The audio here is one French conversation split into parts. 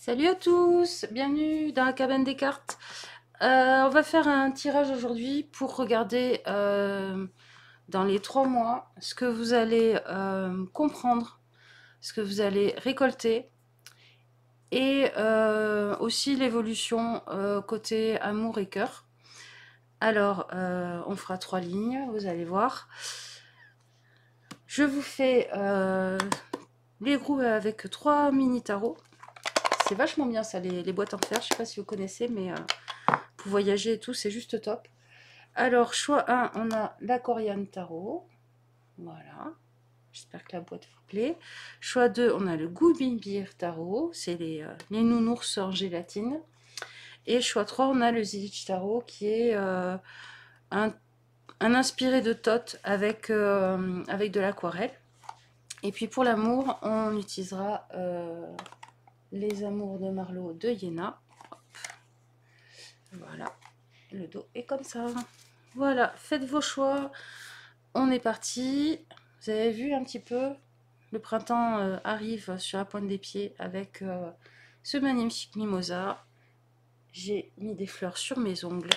Salut à tous, bienvenue dans la cabane des cartes. On va faire un tirage aujourd'hui pour regarder dans les 3 mois ce que vous allez comprendre, ce que vous allez récolter et aussi l'évolution côté amour et cœur. Alors, on fera 3 lignes, vous allez voir. Je vous fais les groupes avec 3 mini tarots. C'est vachement bien ça, les boîtes en fer. Je sais pas si vous connaissez, mais pour voyager et tout, c'est juste top. Alors, choix 1, on a l'Acorian Tarot. Voilà. J'espère que la boîte vous plaît. Choix 2, on a le Gummibeer Tarot. C'est les nounours en gélatine. Et choix 3, on a le Zilich Tarot qui est un inspiré de Thoth avec de l'aquarelle. Et puis pour l'amour, on utilisera les amours de Marlowe de Iéna. Voilà, le dos est comme ça. Voilà, faites vos choix. On est parti. Vous avez vu un petit peu, le printemps arrive sur la pointe des pieds avec ce magnifique mimosa. J'ai mis des fleurs sur mes ongles.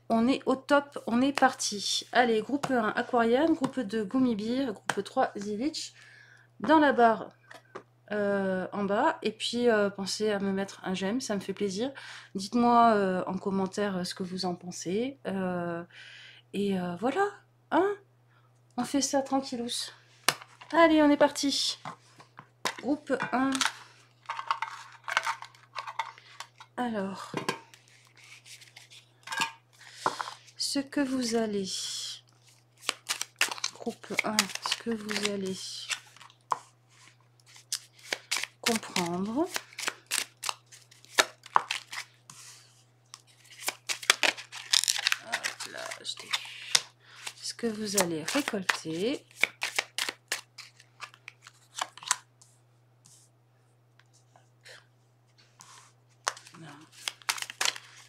On est au top, on est parti. Allez, groupe 1 Aquarian, groupe 2 Gummibeer, groupe 3 Zilich. Dans la barre en bas. Et puis pensez à me mettre un j'aime, ça me fait plaisir. Dites-moi en commentaire ce que vous en pensez. Et voilà, hein, on fait ça tranquillous. Allez, on est parti. Groupe 1. Alors, ce que vous allez... Groupe 1, ce que vous allez comprendre. Hop là, je t'ai vu. Ce que vous allez récolter.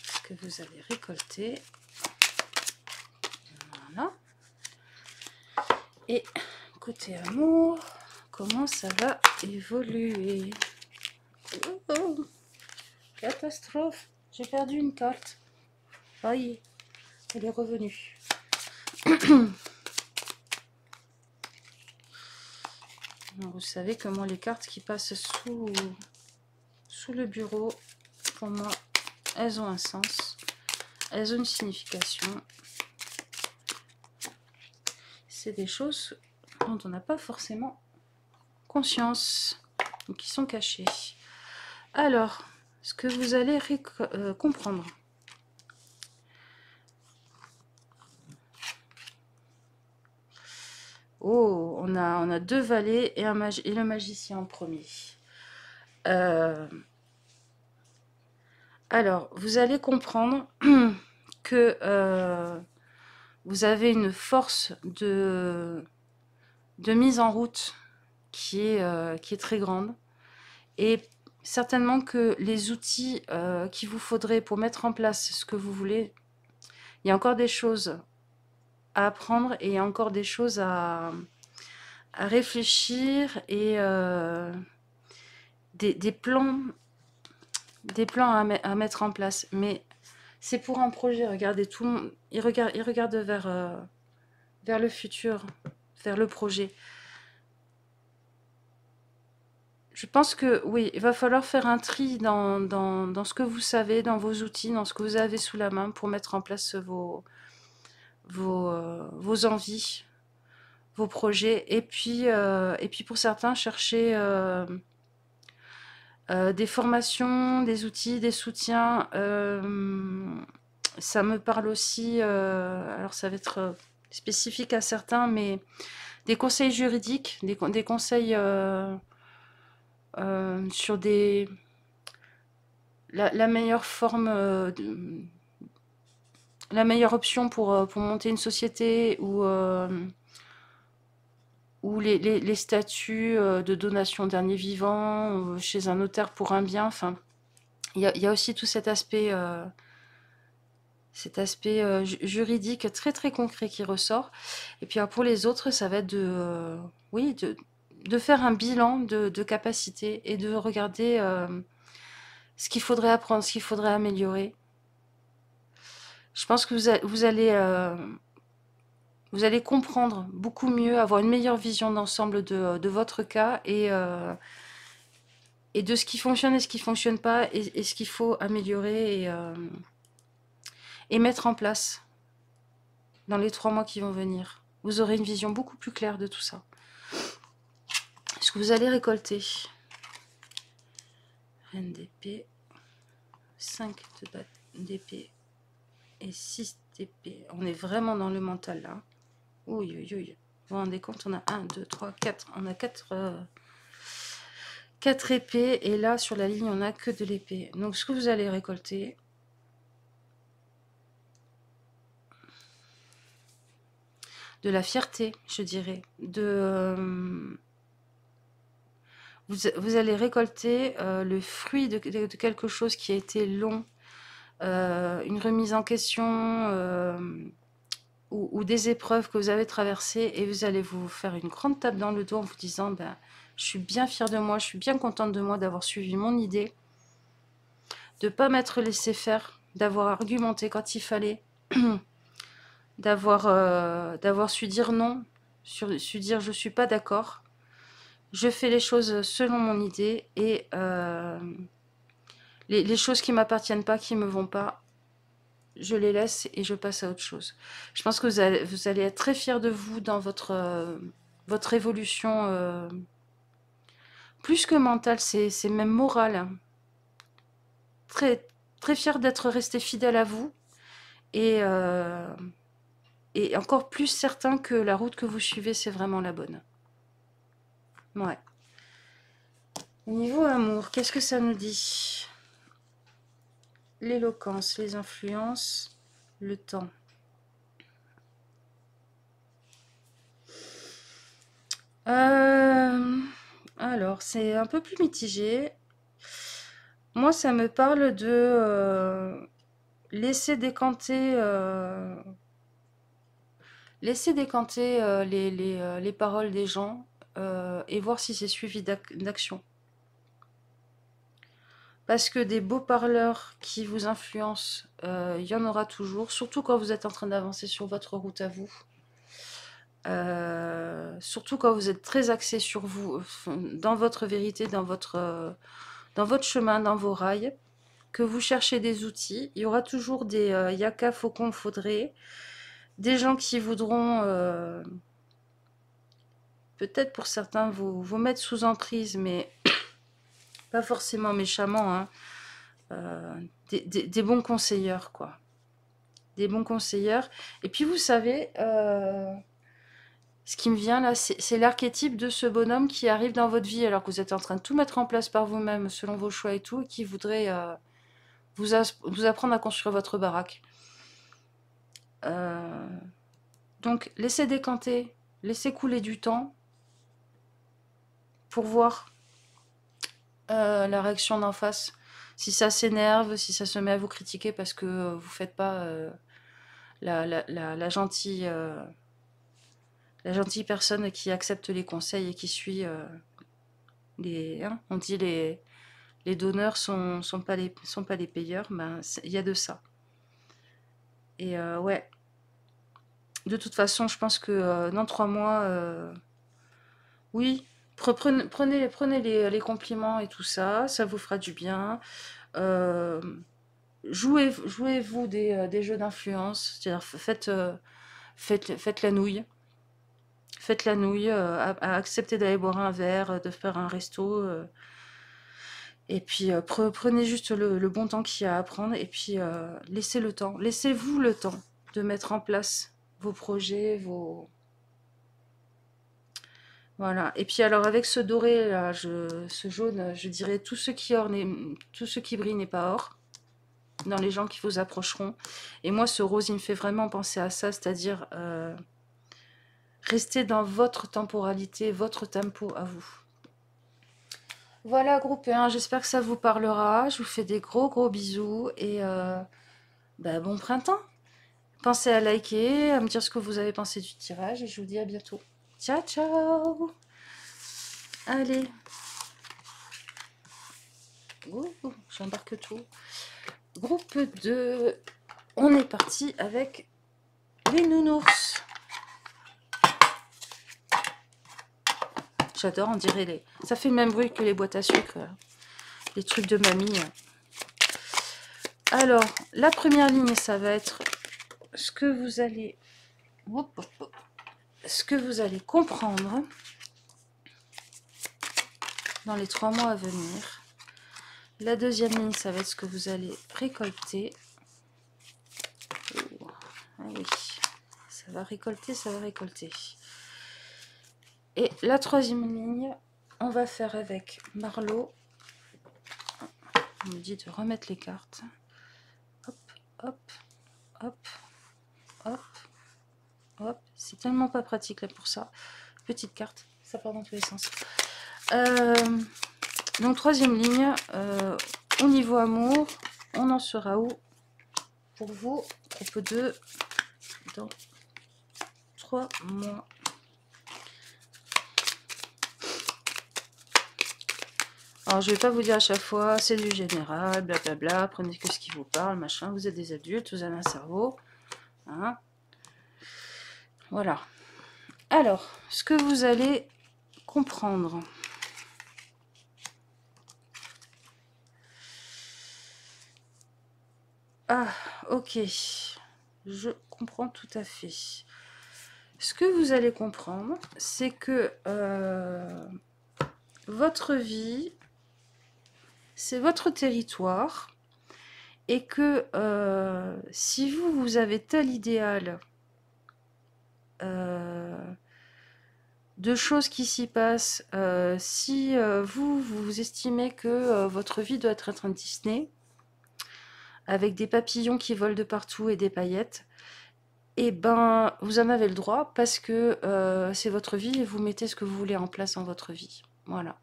Ce que vous allez récolter. Voilà. Et côté amour, comment ça va évoluer? Oh, catastrophe, j'ai perdu une carte. Ah, elle est revenue. Alors, vous savez que moi, les cartes qui passent sous le bureau, pour moi, elles ont un sens. Elles ont une signification. C'est des choses dont on n'a pas forcément conscience, ou qui sont cachées. Alors, ce que vous allez comprendre. Oh, on a 2 valets et le magicien en premier. Alors, vous allez comprendre que vous avez une force de mise en route qui est très grande. Et certainement que les outils qu'il vous faudrait pour mettre en place ce que vous voulez, il y a encore des choses à apprendre et il y a encore des choses à réfléchir et des plans à mettre en place. Mais c'est pour un projet. Regardez, tout le monde, il regarde vers le futur, vers le projet. Je pense que oui, il va falloir faire un tri dans ce que vous savez, dans vos outils, dans ce que vous avez sous la main pour mettre en place vos envies, vos projets. Et puis pour certains, chercher des formations, des outils, des soutiens. Ça me parle aussi, alors ça va être spécifique à certains, mais des conseils juridiques, des conseils sur la meilleure forme, la meilleure option pour monter une société ou les statuts de donation dernier vivant chez un notaire pour un bien. Enfin, il y a aussi tout cet aspect juridique très très concret qui ressort. Et puis pour les autres, ça va être oui, de faire un bilan de capacité et de regarder ce qu'il faudrait apprendre, ce qu'il faudrait améliorer. Je pense que vous allez comprendre beaucoup mieux, avoir une meilleure vision d'ensemble de votre cas et de ce qui fonctionne et ce qui ne fonctionne pas et ce qu'il faut améliorer et mettre en place dans les 3 mois qui vont venir. Vous aurez une vision beaucoup plus claire de tout ça. Ce que vous allez récolter. Reine d'épée, 5 d'épée et 6 d'épée. On est vraiment dans le mental là. Oui, oui, oui. Vous vous rendez compte, on a 1, 2, 3, 4. On a 4 épées. Et là, sur la ligne, on n'a que de l'épée. Donc, ce que vous allez récolter... de la fierté, je dirais. Vous allez récolter le fruit de quelque chose qui a été long. Une remise en question... ou des épreuves que vous avez traversées et vous allez vous faire une grande tape dans le dos en vous disant ben, je suis bien fière de moi, je suis bien contente de moi d'avoir suivi mon idée, de ne pas m'être laissé faire, d'avoir argumenté quand il fallait, d'avoir su dire non, su dire je suis pas d'accord, je fais les choses selon mon idée et les choses qui m'appartiennent pas, qui me vont pas, je les laisse et je passe à autre chose. Je pense que vous allez être très fiers de vous dans votre évolution, plus que mentale, c'est même morale. Très, très fiers d'être resté fidèle à vous et, et encore plus certain que la route que vous suivez, c'est vraiment la bonne. Ouais. Au niveau amour, qu'est-ce que ça nous dit? L'éloquence, les influences, le temps. Alors, c'est un peu plus mitigé. Moi, ça me parle de laisser décanter, les paroles des gens et voir si c'est suivi d'action. Parce que des beaux parleurs qui vous influencent, il y en aura toujours, surtout quand vous êtes en train d'avancer sur votre route à vous. Surtout quand vous êtes très axé sur vous, dans votre vérité, dans votre chemin, dans vos rails, que vous cherchez des outils. Il y aura toujours des yaka, faucons, faudrait, des gens qui voudront, peut-être pour certains, vous mettre sous emprise, mais pas forcément méchamment, hein. Des bons conseilleurs, quoi. Des bons conseilleurs. Et puis vous savez, ce qui me vient là, c'est l'archétype de ce bonhomme qui arrive dans votre vie alors que vous êtes en train de tout mettre en place par vous-même, selon vos choix et tout, et qui voudrait vous apprendre à construire votre baraque. Donc laissez décanter, laissez couler du temps pour voir la réaction d'en face. Si ça s'énerve, si ça se met à vous critiquer parce que vous faites pas la gentille personne qui accepte les conseils et qui suit on dit les donneurs sont pas les payeurs, ben il y a de ça. Et ouais, de toute façon, je pense que dans 3 mois, oui, prenez les compliments et tout ça, ça vous fera du bien. Jouez-vous des jeux d'influence, c'est-à-dire faites la nouille. Faites la nouille, à accepter d'aller boire un verre, de faire un resto. Et puis prenez juste le bon temps qu'il y a à prendre. Et puis laissez le temps. Laissez-vous le temps de mettre en place vos projets, Voilà. Et puis alors avec ce doré, là, ce jaune, je dirais tout ce qui brille n'est pas or. Dans les gens qui vous approcheront. Et moi, ce rose, il me fait vraiment penser à ça, c'est-à-dire restez dans votre temporalité, votre tempo à vous. Voilà, groupe 1, j'espère que ça vous parlera. Je vous fais des gros bisous et bon printemps. Pensez à liker, à me dire ce que vous avez pensé du tirage et je vous dis à bientôt. Ciao, ciao. Allez. J'embarque tout. Groupe 2. On est parti avec les nounours. J'adore, on dirait les... Ça fait le même bruit que les boîtes à sucre. Les trucs de mamie. Alors, la première ligne, ça va être ce que vous allez... Ce que vous allez comprendre dans les 3 mois à venir. La deuxième ligne, ça va être ce que vous allez récolter. Oh, ah oui, ça va récolter, ça va récolter. Et la troisième ligne, on va faire avec Marlo. On me dit de remettre les cartes. Hop, hop, hop, hop, hop. C'est tellement pas pratique là pour ça. Petite carte, ça part dans tous les sens. Donc troisième ligne, au niveau amour, on en sera où pour vous, groupe 2, dans 3 mois. Alors je vais pas vous dire à chaque fois, c'est du général, blablabla, prenez que ce qui vous parle, machin, vous êtes des adultes, vous avez un cerveau. Hein, voilà. Alors, ce que vous allez comprendre. Ah, ok. Je comprends tout à fait. Ce que vous allez comprendre, c'est que votre vie, c'est votre territoire, et que si vous avez tel idéal de choses qui s'y passent, si vous estimez que votre vie doit être un Disney, avec des papillons qui volent de partout et des paillettes, et ben vous en avez le droit parce que c'est votre vie et vous mettez ce que vous voulez en place dans votre vie. Voilà.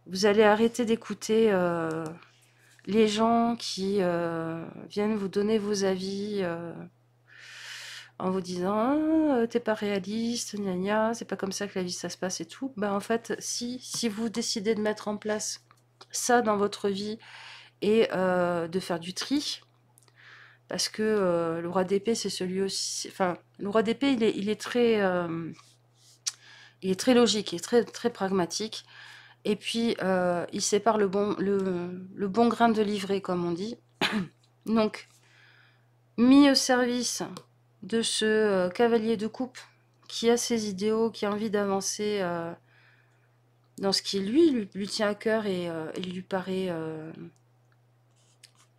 Vous allez arrêter d'écouter les gens qui viennent vous donner vos avis en vous disant ah, t'es pas réaliste, gna gna, c'est pas comme ça que la vie ça se passe et tout. Ben en fait, si vous décidez de mettre en place ça dans votre vie et de faire du tri, parce que le roi d'épée c'est celui aussi, enfin le roi d'épée il est très logique, il est très pragmatique, et puis il sépare le bon grain de livret comme on dit. Donc mis au service de ce cavalier de coupe qui a ses idéaux, qui a envie d'avancer dans ce qui lui tient à cœur et il lui paraît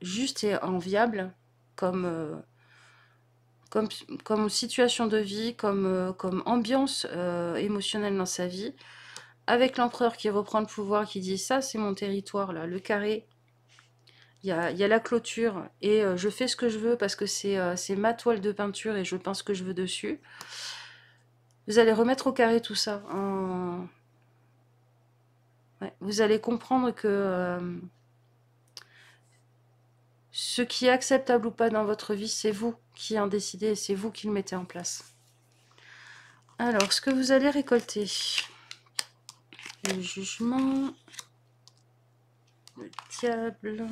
juste et enviable comme situation de vie, comme ambiance émotionnelle dans sa vie, avec l'empereur qui reprend le pouvoir, qui dit ça c'est mon territoire là, le carré, il y a la clôture et je fais ce que je veux parce que c'est ma toile de peinture et je peins ce que je veux dessus. Vous allez remettre au carré tout ça. Ouais, vous allez comprendre que ce qui est acceptable ou pas dans votre vie, c'est vous qui en décidez et c'est vous qui le mettez en place. Alors, ce que vous allez récolter, le jugement, le diable.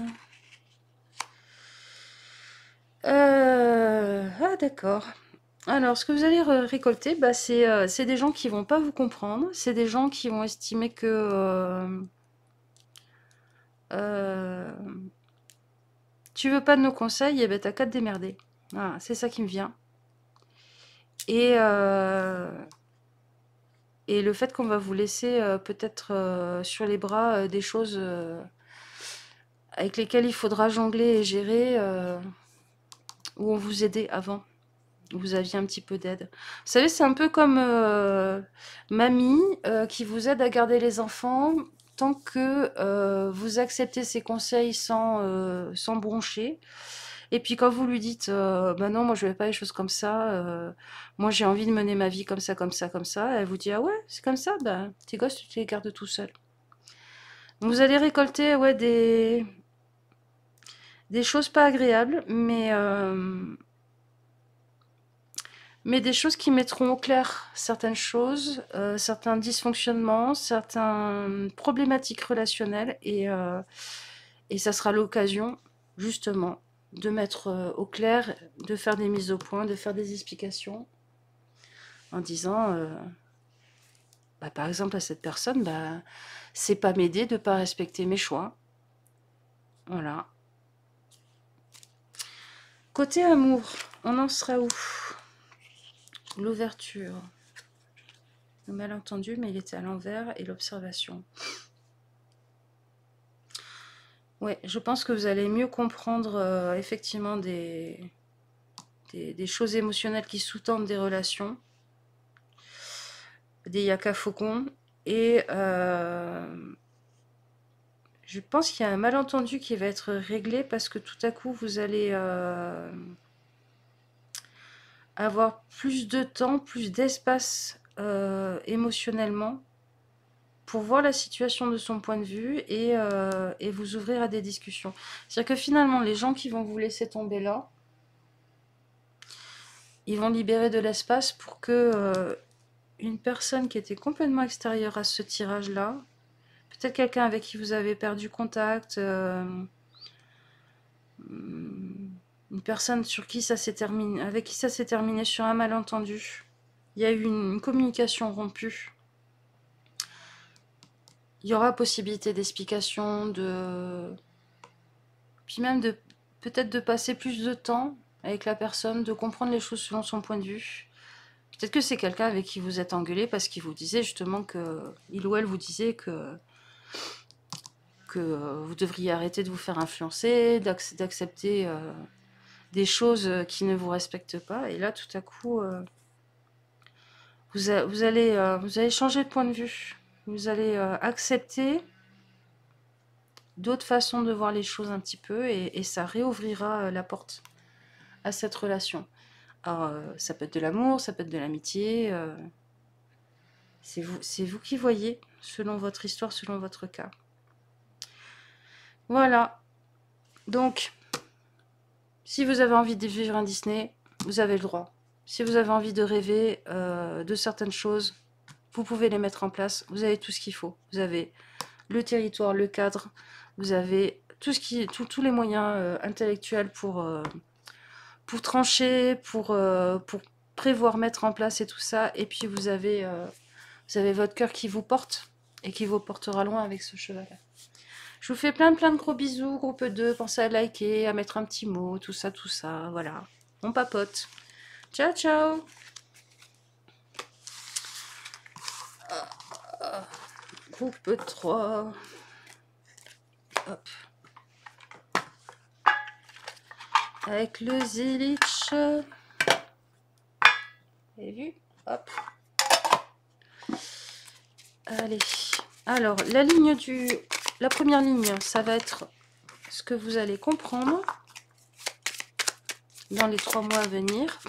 Ah, d'accord. Alors, ce que vous allez récolter, bah, c'est des gens qui vont pas vous comprendre. C'est des gens qui vont estimer que tu veux pas de nos conseils, et ben t'as qu'à te démerder. Voilà, c'est ça qui me vient. Et le fait qu'on va vous laisser peut-être sur les bras des choses avec lesquelles il faudra jongler et gérer, où on vous aidait avant. Vous aviez un petit peu d'aide. Vous savez, c'est un peu comme mamie qui vous aide à garder les enfants tant que vous acceptez ses conseils sans broncher. Et puis quand vous lui dites bah non, moi je ne vais pas les choses comme ça, moi j'ai envie de mener ma vie comme ça, comme ça, comme ça, elle vous dit ah ouais, c'est comme ça, bah tes gosses tu les gardes tout seul. Vous allez récolter ouais, des choses pas agréables, mais mais des choses qui mettront au clair certaines choses, certains dysfonctionnements, certaines problématiques relationnelles, et ça sera l'occasion, justement, de mettre au clair, de faire des mises au point, de faire des explications, en disant, bah, par exemple, à cette personne, bah, c'est pas m'aider de pas respecter mes choix. Voilà. Côté amour, on en sera où? L'ouverture. Le malentendu, mais il était à l'envers, et l'observation. Ouais, je pense que vous allez mieux comprendre effectivement des choses émotionnelles qui sous-tendent des relations, des yaka faucons, et je pense qu'il y a un malentendu qui va être réglé parce que tout à coup vous allez avoir plus de temps, plus d'espace émotionnellement pour voir la situation de son point de vue, et vous ouvrir à des discussions. C'est-à-dire que finalement, les gens qui vont vous laisser tomber là, ils vont libérer de l'espace pour que une personne qui était complètement extérieure à ce tirage-là, peut-être quelqu'un avec qui vous avez perdu contact, une personne sur qui ça s'est terminé, avec qui ça s'est terminé sur un malentendu, il y a eu une communication rompue, il y aura possibilité d'explication, puis même de peut-être de passer plus de temps avec la personne, de comprendre les choses selon son point de vue. Peut-être que c'est quelqu'un avec qui vous êtes engueulé parce qu'il vous disait justement que, il ou elle vous disait que vous devriez arrêter de vous faire influencer, d'accepter des choses qui ne vous respectent pas. Et là, tout à coup, vous allez changer de point de vue. Vous allez accepter d'autres façons de voir les choses un petit peu, et ça réouvrira la porte à cette relation. Alors, ça peut être de l'amour, ça peut être de l'amitié. C'est vous qui voyez, selon votre histoire, selon votre cas. Voilà. Donc, si vous avez envie de vivre un Disney, vous avez le droit. Si vous avez envie de rêver de certaines choses, vous pouvez les mettre en place. Vous avez tout ce qu'il faut. Vous avez le territoire, le cadre. Vous avez tous les moyens intellectuels pour trancher, pour prévoir, mettre en place et tout ça. Et puis vous avez votre cœur qui vous porte et qui vous portera loin avec ce cheval. Je vous fais plein de gros bisous, groupe 2. Pensez à liker, à mettre un petit mot, tout ça, voilà. On papote. Ciao, ciao. Groupe 3. Hop. Avec le Zilich. Vous avez vu? Hop. Allez. Alors, la première ligne, ça va être ce que vous allez comprendre dans les 3 mois à venir.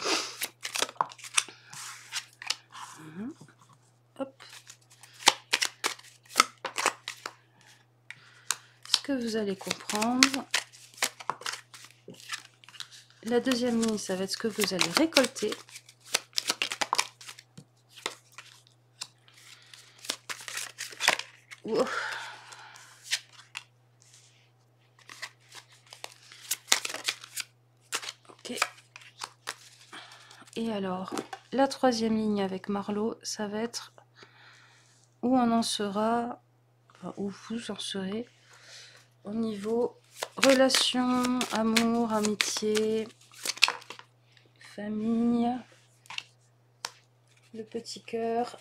Hop. Ce que vous allez comprendre. La deuxième ligne, ça va être ce que vous allez récolter. Wow. Ok. Et alors, la troisième ligne avec Marlowe, ça va être où on en sera, enfin, où vous en serez au niveau relation, amour, amitié, famille, le petit cœur.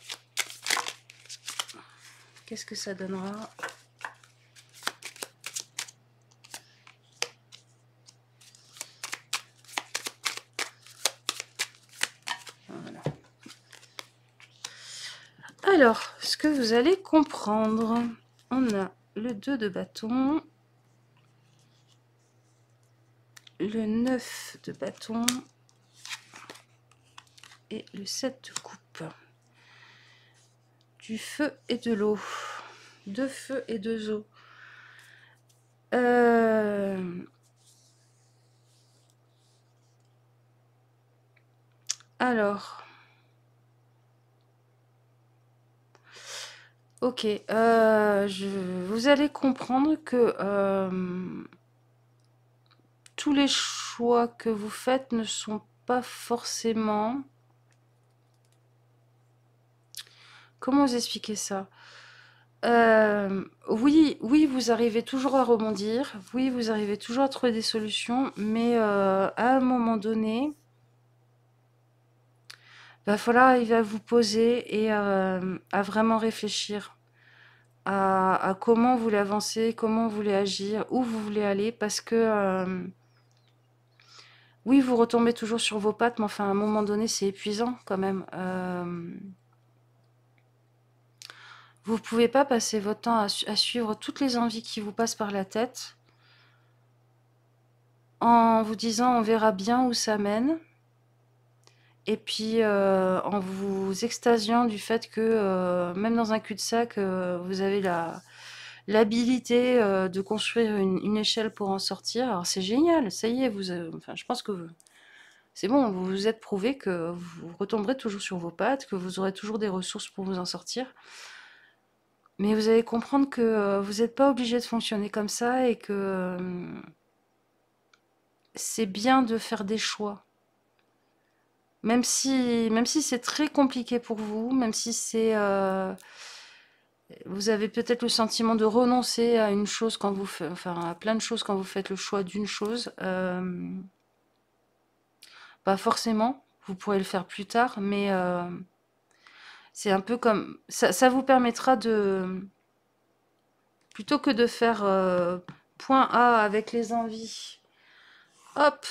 Qu'est-ce que ça donnera? Voilà. Alors, ce que vous allez comprendre, on a le 2 de bâton, le 9 de bâton et le 7 de coupe. Du feu et de l'eau. 2 feux et 2 eaux. Alors, ok, vous allez comprendre que tous les choix que vous faites ne sont pas forcément... Comment vous expliquer ça? Oui, oui, vous arrivez toujours à rebondir, oui, vous arrivez toujours à trouver des solutions, mais à un moment donné, va falloir arriver à vous poser et à vraiment réfléchir à comment vous voulez avancer, comment vous voulez agir, où vous voulez aller, parce que oui, vous retombez toujours sur vos pattes, mais enfin, à un moment donné, c'est épuisant quand même. Vous ne pouvez pas passer votre temps à suivre toutes les envies qui vous passent par la tête en vous disant on verra bien où ça mène. Et puis en vous extasiant du fait que même dans un cul-de-sac, vous avez l'habilité de construire une échelle pour en sortir. Alors c'est génial, ça y est, enfin, je pense que c'est bon, vous vous êtes prouvé que vous retomberez toujours sur vos pattes, que vous aurez toujours des ressources pour vous en sortir. Mais vous allez comprendre que vous n'êtes pas obligé de fonctionner comme ça et que c'est bien de faire des choix. Même si c'est très compliqué pour vous, même si c'est, vous avez peut-être le sentiment de renoncer à une chose quand vous faites, enfin à plein de choses quand vous faites le choix d'une chose, pas forcément. Vous pourrez le faire plus tard, mais c'est un peu comme ça vous permettra de plutôt que de faire point A avec les envies, hop,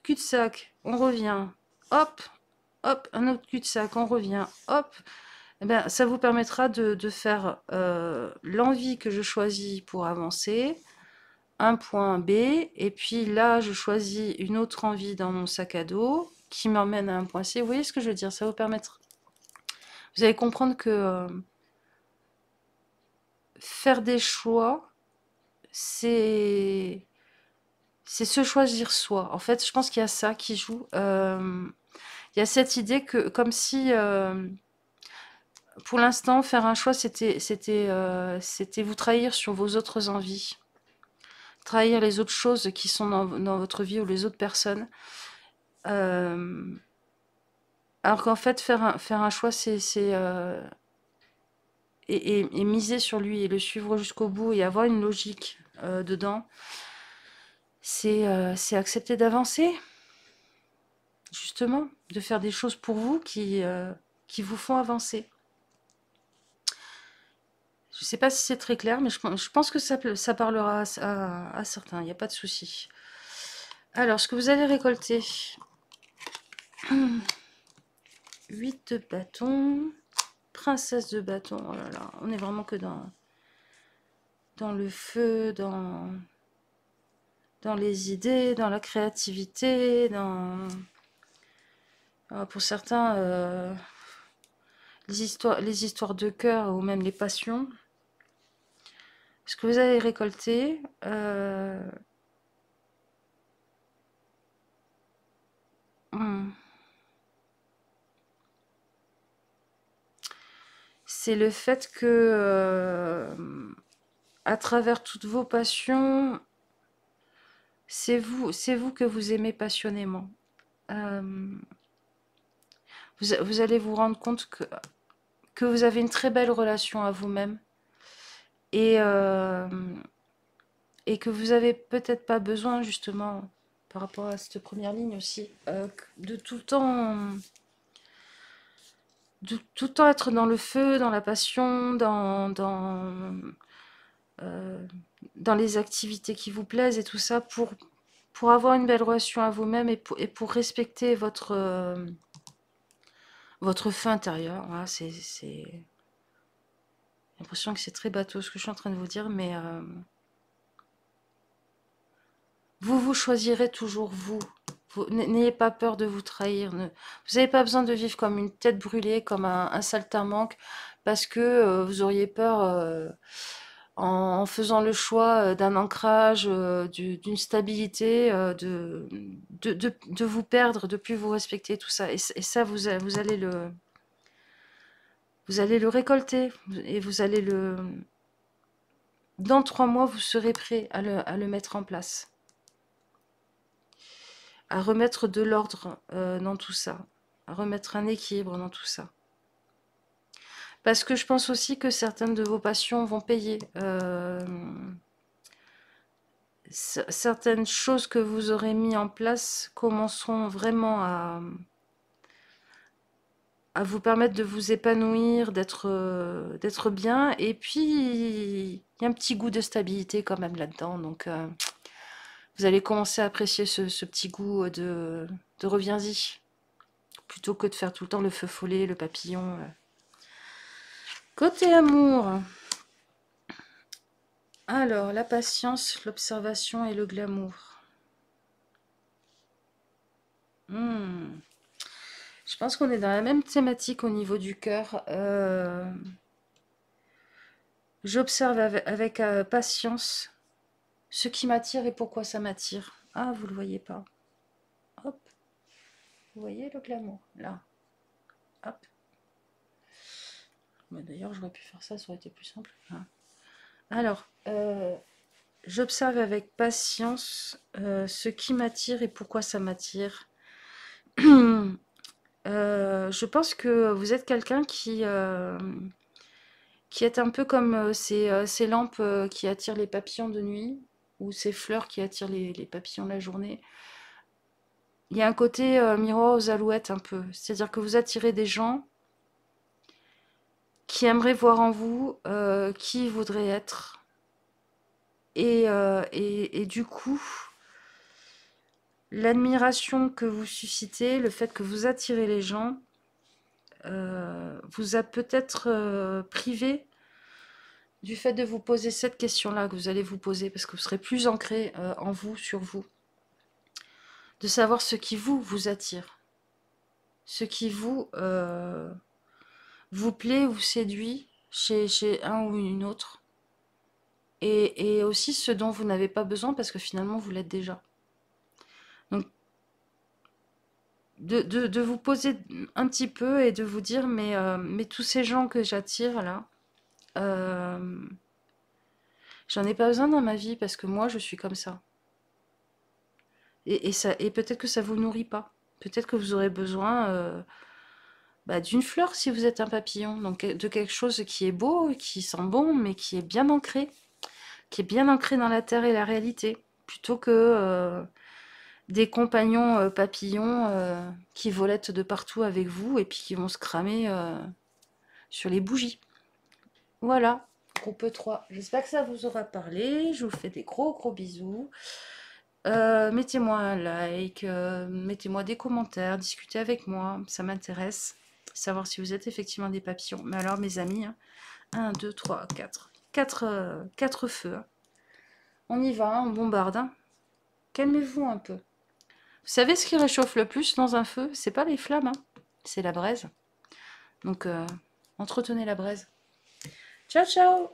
cul-de-sac, on revient, hop, hop, un autre cul-de-sac, on revient, hop. Eh ben, ça vous permettra de faire l'envie que je choisis pour avancer, un point B, et puis là, je choisis une autre envie dans mon sac à dos qui m'emmène à un point C. Vous voyez ce que je veux dire? Ça vous permettre... Vous allez comprendre que faire des choix, c'est... C'est se choisir soi. En fait, je pense qu'il y a ça qui joue. Il y a cette idée que, comme si, pour l'instant, faire un choix, c'était vous trahir sur vos autres envies. Trahir les autres choses qui sont dans votre vie ou les autres personnes. Euh, alors qu'en fait, faire un choix, et miser sur lui et le suivre jusqu'au bout et avoir une logique dedans, c'est accepter d'avancer, justement, de faire des choses pour vous qui vous font avancer. Je ne sais pas si c'est très clair, mais je pense que ça parlera à certains, il n'y a pas de souci. Alors, ce que vous allez récolter, 8 de bâtons, princesse de bâtons, oh là là, on est vraiment que dans le feu, dans les idées, dans la créativité, pour certains, les histoires de cœur ou même les passions. Ce que vous allez récolter, c'est le fait que, à travers toutes vos passions, c'est vous que vous aimez passionnément. Euh, vous allez vous rendre compte que vous avez une très belle relation à vous-même et, et que vous avez peut-être pas besoin, justement, par rapport à cette première ligne aussi, de tout le temps être dans le feu, dans la passion, euh, dans les activités qui vous plaisent et tout ça pour avoir une belle relation à vous-même et pour respecter votre feu intérieur. Voilà, j'ai l'impression que c'est très bateau ce que je suis en train de vous dire, mais vous choisirez toujours vous. N'ayez pas peur de vous trahir. Vous n'avez pas besoin de vivre comme une tête brûlée, comme un saltimbanque, parce que vous auriez peur en faisant le choix d'un ancrage, d'une stabilité, de vous perdre, de plus vous respecter, tout ça. Et ça, vous allez le récolter et vous allez le... Dans 3 mois, vous serez prêt à le mettre en place, à remettre de l'ordre dans tout ça, à remettre un équilibre dans tout ça. Parce que je pense aussi que certaines de vos passions vont payer. Certaines choses que vous aurez mis en place commenceront vraiment à vous permettre de vous épanouir, d'être bien. Et puis, il y a un petit goût de stabilité quand même là-dedans. Donc, vous allez commencer à apprécier ce petit goût de reviens-y, plutôt que de faire tout le temps le feu follet, le papillon. Côté amour, alors la patience, l'observation et le glamour. Je pense qu'on est dans la même thématique au niveau du cœur. J'observe avec patience ce qui m'attire et pourquoi ça m'attire. Ah, vous le voyez pas. Hop. Vous voyez le glamour, là. Hop. D'ailleurs, j'aurais pu faire ça, ça aurait été plus simple. Hein. Alors, j'observe avec patience ce qui m'attire et pourquoi ça m'attire. Je pense que vous êtes quelqu'un qui est un peu comme ces lampes qui attirent les papillons de nuit, ou ces fleurs qui attirent les papillons la journée. Il y a un côté miroir aux alouettes un peu. C'est-à-dire que vous attirez des gens qui aimeraient voir en vous qui ils voudraient être. Et du coup, l'admiration que vous suscitez, le fait que vous attirez les gens, vous a peut-être privé du fait de vous poser cette question-là que vous allez vous poser, parce que vous serez plus ancré en vous, sur vous, de savoir ce qui vous attire, ce qui vous plaît ou séduit chez un ou une autre, et aussi ce dont vous n'avez pas besoin parce que finalement vous l'êtes déjà. Donc de vous poser un petit peu et de vous dire mais tous ces gens que j'attire là, j'en ai pas besoin dans ma vie parce que moi je suis comme ça. Et peut-être que ça vous nourrit pas. Peut-être que vous aurez besoin d'une fleur si vous êtes un papillon. Donc de quelque chose qui est beau, qui sent bon, mais qui est bien ancré. Qui est bien ancré dans la terre et la réalité. Plutôt que des compagnons papillons qui volettent de partout avec vous et puis qui vont se cramer sur les bougies. Voilà, groupe 3. J'espère que ça vous aura parlé. Je vous fais des gros bisous. Mettez-moi un like, mettez-moi des commentaires, discutez avec moi, ça m'intéresse. Savoir si vous êtes effectivement des papillons. Mais alors mes amis, 1, 2, 3, 4. 4 feux. Hein. On y va, on bombarde. Hein. Calmez-vous un peu. Vous savez ce qui réchauffe le plus dans un feu? C'est pas les flammes, hein. C'est la braise. Donc entretenez la braise. Ciao ciao.